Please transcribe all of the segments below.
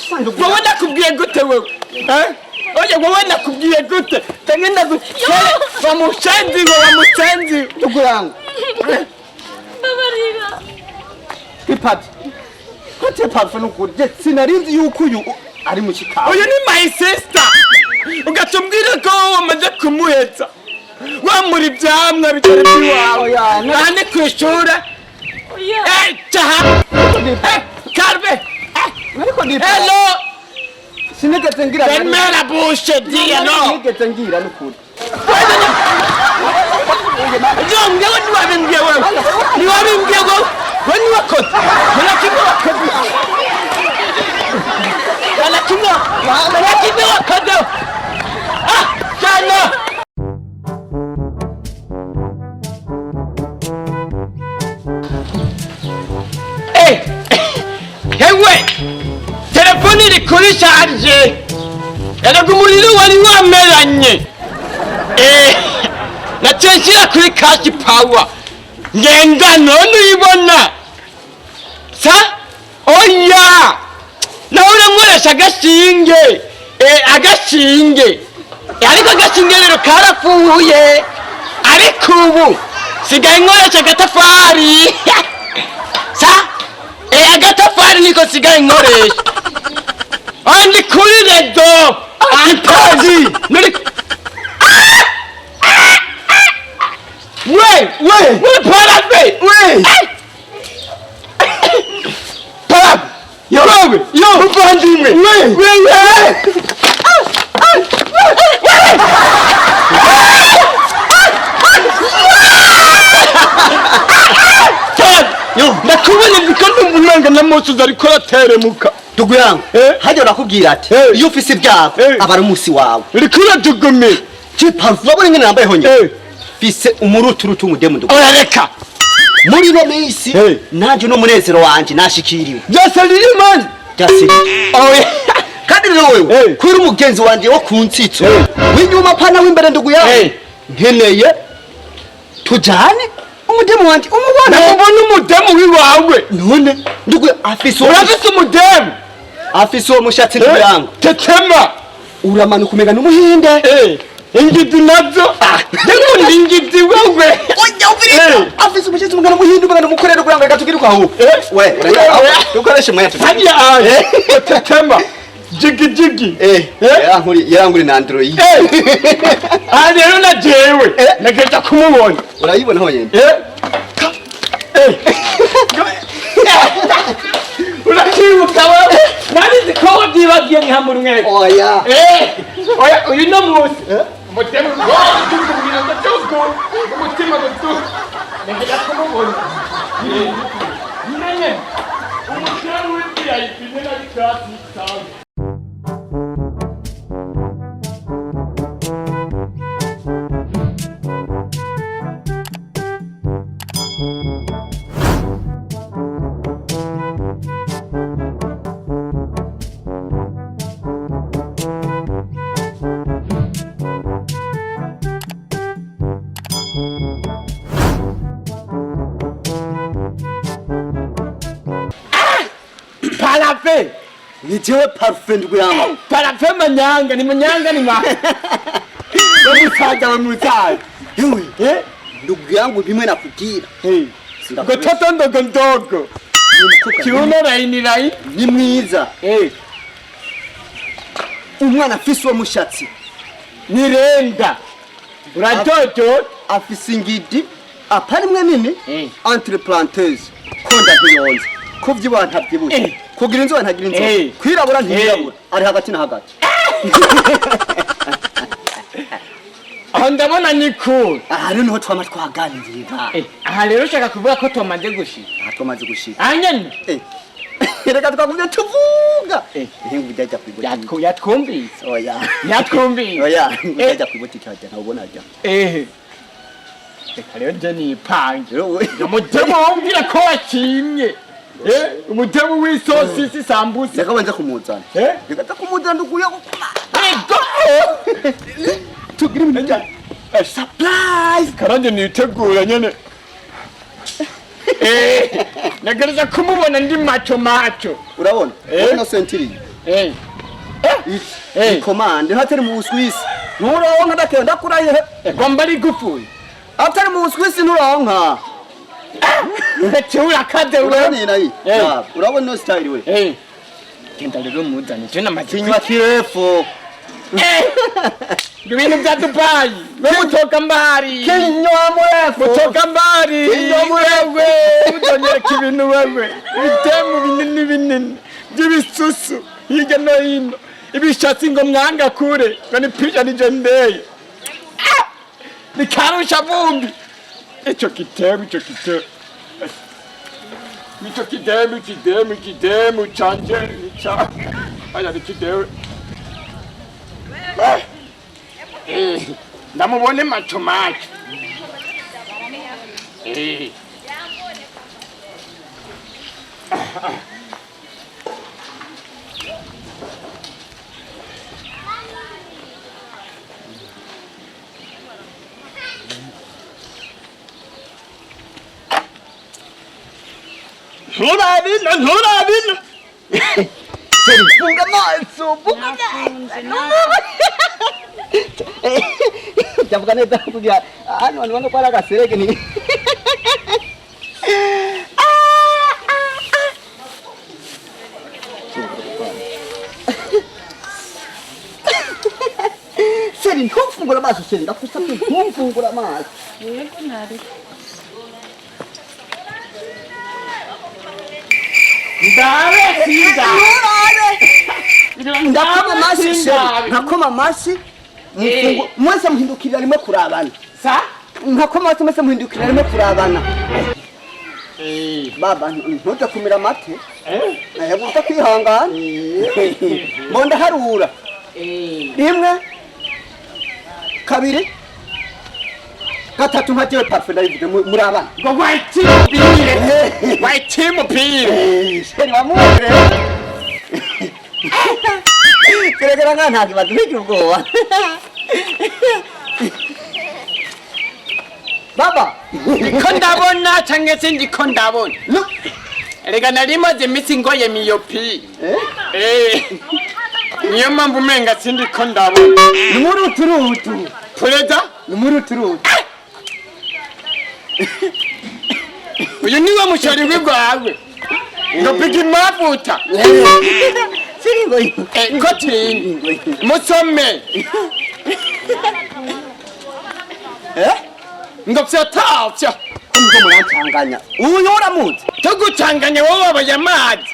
wowe nakubwiye gute wewe oya wowe nakubwiye gute tangenda bamucenzi ndugu yangu babarira Kipaji kote Parfait n'ukuri sinarinzi yuko uyu ari mu kikawa uyu ni my sister ugatumbwira ko wamaze kumuhetsa wamuri byamwa bitari biwawe nane kwishura chaha karbe hello sinigeze ngira mera bushe dia no sinigeze ngira n'ukuri Jom ngewe niwabimbye wewe niwabimbye wewe wani wakoze lakini wakoze lakini wakoze jana hewe telefoni iri kuri charge yaraga umuriro wari wameranye nateshira kuri cash power ngenda none uyibona sa oya nawe nkoresha agashinge ariko agashinge rero karafuye ariko ubu sigaye nkoresha agatafari sa agatafari niko sigaye nkoresha andi kuri redo Kipaji nuri we Parfait Parfait yo muvandimwe nakubonye bikondo umwanga namusuza ariko rateremuka ndugu yangu hajya nakubwira ati iyo ufise ibyago abari umunsi wawe rikura tugumira Parfait wabone ngene nambaye honye fise umuruturutu umudemu ndugu orareka muri no minsi nanje no munezero wanje nashikiriwe byose riri man byose kandi rero wewe kuri umugenzi wanje wo kunsitso winyuma pana w'imbere ndugu yawe nkeneye tujane umudemu wanje umubona umudemu wiwawe none ndugu afise umudemu afise uwo mushatsi ndugu yangu tetema uramanuka umega n'umuhinde ingidi nazo ndikundi ingidi wewe oya ubirika afise umushatsi umugana muhinde umugana mukorera kuranga gatugiruka aho we ukoreshe mwete hajya tetema jigi yaranguri na Android rero na jewe nagenda kumubona urayibona ho yende urakibuka wewe narizi ko wabyibagiye nkamura umwete oya uyu no munsi umutima ukubwira ngo tugo umutima gutu nagenda kumubona nene umushari w'ibyayi binena bitatu sawa Parfait ni jewe Parfait ndugu yangu Parfait manyanga ni ma Musaza yewe ndugu yangu bimwe nakubwira gototo ndogo kiuno raini ni mwiza umwana afise uwo mushatsi nirenda uratoto afise ingidi aparimwe nini entre parenthèses konda ntiyonze kuvyiba ntavyibushe kugira inzo ntagira inzo kwirabura ntiyirabura ari hagati na hagati aho ndabona ni cool rero niho twama twaganiriga aha rero ushaka kuvuga ko tumaze gushika twamaze gushika anyene reka twakuvye tuvuga ingu jya kwiboti yatwumvise oya jya kwiboti cyajya ntabona ajya reka rero je nipange umutemo wumvira ko wakimye umutemo w'isosi sambusa reka banza kumuzana reka takumuzana nduguye gukuma tugira ibintu surprise karanje nitegura nyene nagereza kumubona ndi macho urabona no sentiri ikomande hatari mu Swiss nuronka ndakenda kuraye gomba ari gufuye atari mu Swiss nuronka ndacura kade urani nayi urabona no style we genda rero muzane je kinywa kirefu ibintu bya Dubai mutoka mbari kinywa murefu mutoka mbari wewe utonyereka ibintu wewe bitemu binini by'ibisusu hirya no hino ibishatsi ngo mwanga kure ngo ni pisha nije ndeye nikarusha vumbi ico kitemu canje nica aya nikidemu ndamubone macho nturabina funga maso javuga neza kugira hano abantu bano kwara gaserege ni Seri ntufungura amaso seri ndakusabye ntufungura amaso yego nari ndakoma amashi seri nkakoma amashi mwese muhindukirira rimwe kurabana nkakoma amashi mwese muhindukirira rimwe kurabana baba ntujya kumira amate yabuze kwihangana mbonda harura rimwe kabiri gatatu nkajewe Parfait ndayivuze muri abana ngo waitimupire seri wamure keregera nka ntabwo baduhigira ubwoba baba niko ndabona canke se ndiko ndabona erega nari maze iminsi ngoye miyopi niyo mpamvu umenga sindiko ndabona ni muri uturutu perezida ni muri uturutu uyu niwe mushari w'ibwawe ngo pigi mavuta siri ngo kotini musome ngo vyatavya kumva murancanganya uyu uramuzi tugucanganya wowe wabaye amazi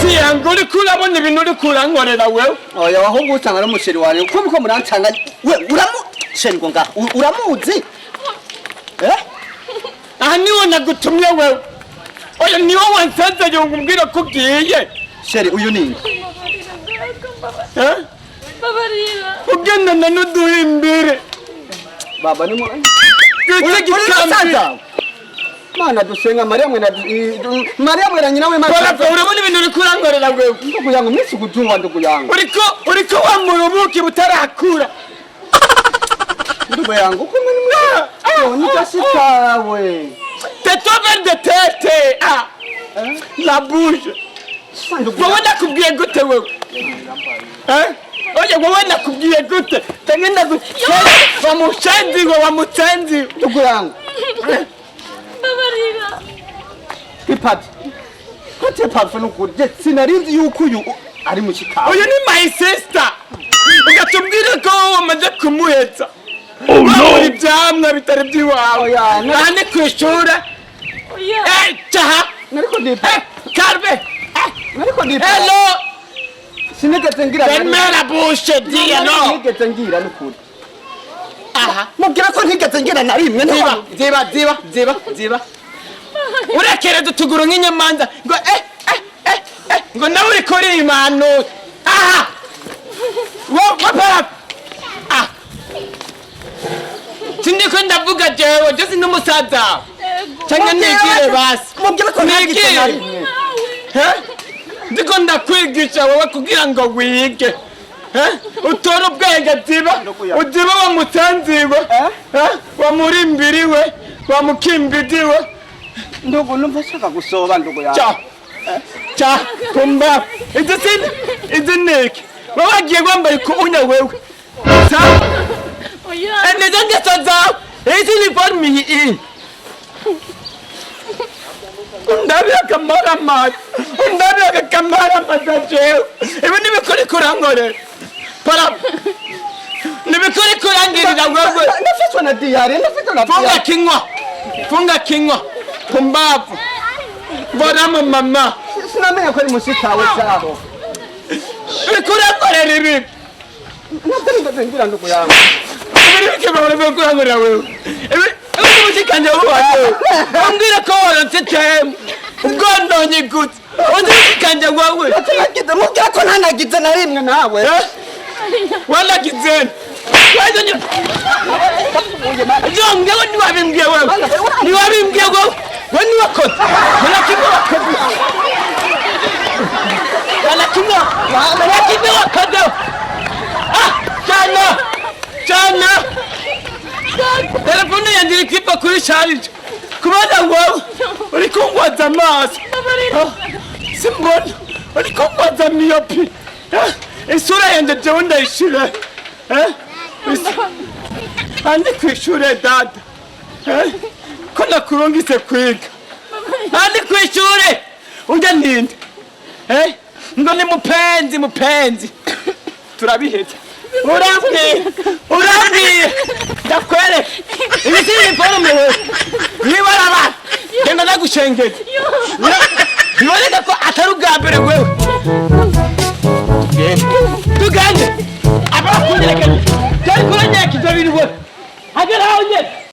tiyango uriko urabona ibintu uriko urankorera wewe oya wahungu ucanga n'umusheri wawe kumva murancanganya we sheri ngo ngaho uramuzi aha niwe nagutumye wewe oya niwe wansanze umbwira ko ugiye sheri uyu ni babarira ugendana n'uduhimbire baba ni mu gitambi mana dusenga Mariya na nyina we Parfait urabona ibintu uriko urankorera wewe kugira ngo mwisi gutungwa ndukuyanga uriko wamurubuki butarakura ndugo yangu kumwe nimwe ni kashitawe Tais-toi vers de tête la bouche wowe nakubwiye gute wewe oya wowe nakubwiye gute tangenda gute wamucenzi ndugo yangu babarira Kipaji kote Parfait n'ukuri sinarinzi yuko uyu ari mu kikawe uyu ni my sister ugatubwira ko wamaze kumuhetsa no ibyamwa bitari byiwawe aha ni ku ishuri caha nariko ndipa Carve nariko ndipa hello sinigeze ngira ferme la bouche dis alors sinigeze ngira n'ukuri aha mubwira ko ntigeze ngira na rimwe ziba urekereza utuguru nk'inyamanza ngo ngo nawe uri kuri imano aha sindiko ndavuga jewe je sindi umusaza cyangwa nigire basi mubwira ko ntigeze na rimwe ndiko ndakwigisha wowe kugira ngo wige utora ubwenge ziba uziba wamutanziwe wamurimbiriwe wamukimbidiwe ndugu numva shaka gusoba ndugu yawe cha kumba izi niki wewe wagiye wambaye kubunya wewe sa oya nizo ngeso zawe izi uniforme iyi ndabira kamara madajewe ibi nibikore kurangorera para nibikore kurangirira wewe nafitwa na diare funga kinywa pumbavu boramo mama sinamenya ko ari mushikawe cyabo bikurangorera ibi ngira nduko yawe ibi kibora bikurangorera wewe ibi mushikanje wawe ambwira ko waronse time ubwondonye gute undi mushikanje wawe nagize mubwira ko ntanagize na rimwe nawe wanagize Jonge wani wabimbye wewe. Ni wabimbye wewe. Wani wakoze. Wanakimwa wakoze. Wanakimwa wakoze. Jana. Telefone yanjye ikipa kuri charge. Kubana wewe. Uri kungwaza amaso. Simbona. Uri kungwaza myopi. Isura yanjye jewe ndayishira. Andi kwishure dada ko nakurungise kwiga andi kwishure unja ninde ngo ni mupenzi turabiheza urambwiye ndakwereka ibiti uniforme wewe nibaraba genda nagushengeza biboneka ko atari ubwa mbere wewe tugende abakundireka cyari kuranyeka ibyo biri wewe agera aho ngeze